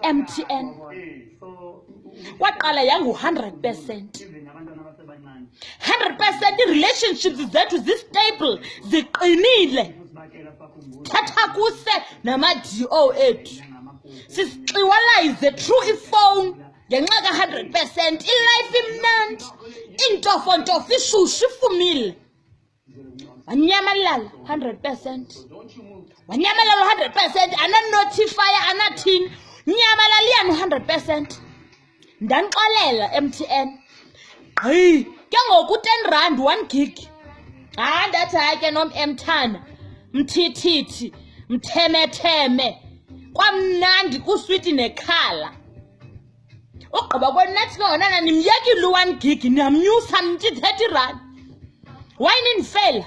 MTN. Kwaqala yangu 100%. 100% relationships zethu zistable, ziqinile. Thatha kuse nama DO ethu. Sisixiwalize through ifone ngenxa ka 100%. Ilife imnandi. Intofontofo ishushu ifumile. Wanyamalala 100%. Wanyamalala 100%. Ana-notifier, anathini. Nyamalaliyani 100%. Ndanixolela MTN. Ke ngoku 10 rand 1 gig. Ndathi hayi ke nomMthana. Mthithithi, mthemetheme. Kwamnandi kuswiti nekhala. Ugqiba kwenathi ngona nimyekile 1 gig niyamnyusa nithi 30 rand. Why nindifela?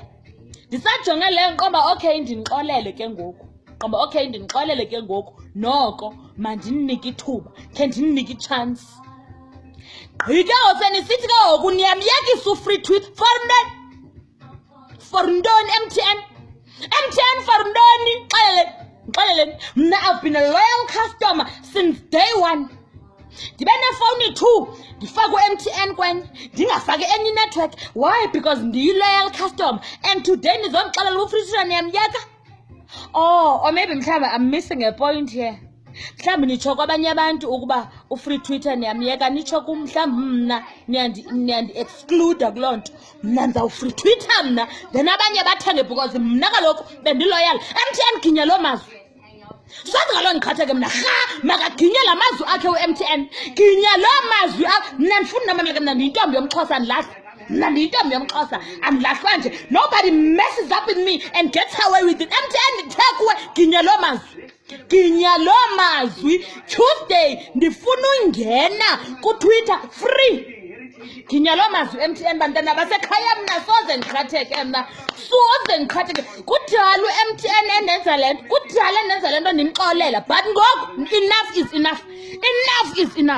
Ndisajonge le nqoba okay ndinixolele ke ngoku. Qoba okay ndinixolele ke ngoku. Noko mandinike ithuba. Ke ndinike ichance. Gqike osenisithi ke ngoku niyamyekisa free tweet for ntoni MTN? MTN for ntoni? Xelele. Mna I've been a loyal customer since day 1. Ndibe nefone 2 ndifake uMTN kwenye ndingafake any network. Why? Because ndiyi-loyal customer and today ndizomxelela ufree tweet niyamyeka. Or maybe mhlawumbe I'm missing a point here. Mhlawumbe nitsho kwabanye abantu ukuba ufree Twitter niyamyeka, nitsho kum mhlawumbe mna niyandi-exclude kuloo nto. Mna ndizawufree Twitter mna, then abanye bathenge because mna kaloku bendiloyal. MTN ginya loo mazwi. Sathi ngaloo ndiqhatheke mna makaginye la mazwi akhe uMTN. Ginya loo mazwi mna ndifuna namamleke mna ndiyintombi yomXhosa andilahli. Mna ndiyintombi yomXhosa andilahlwa nje. Nobody messes up with me and gets away with it. MTN take away. Ginya loo mazwi. Ginya loo mazwi. Tuesday ndifuna ungena kuTwitter free. Ginya loo mazwi MTN bantwana basekhaya mna soze ndiqhatheke mna. Soze ndiqhatheke. Kudala uMTN endenza le nto. Kudala endenza le nto ndimxolela. But ngoku enough is enough. Enough is enough.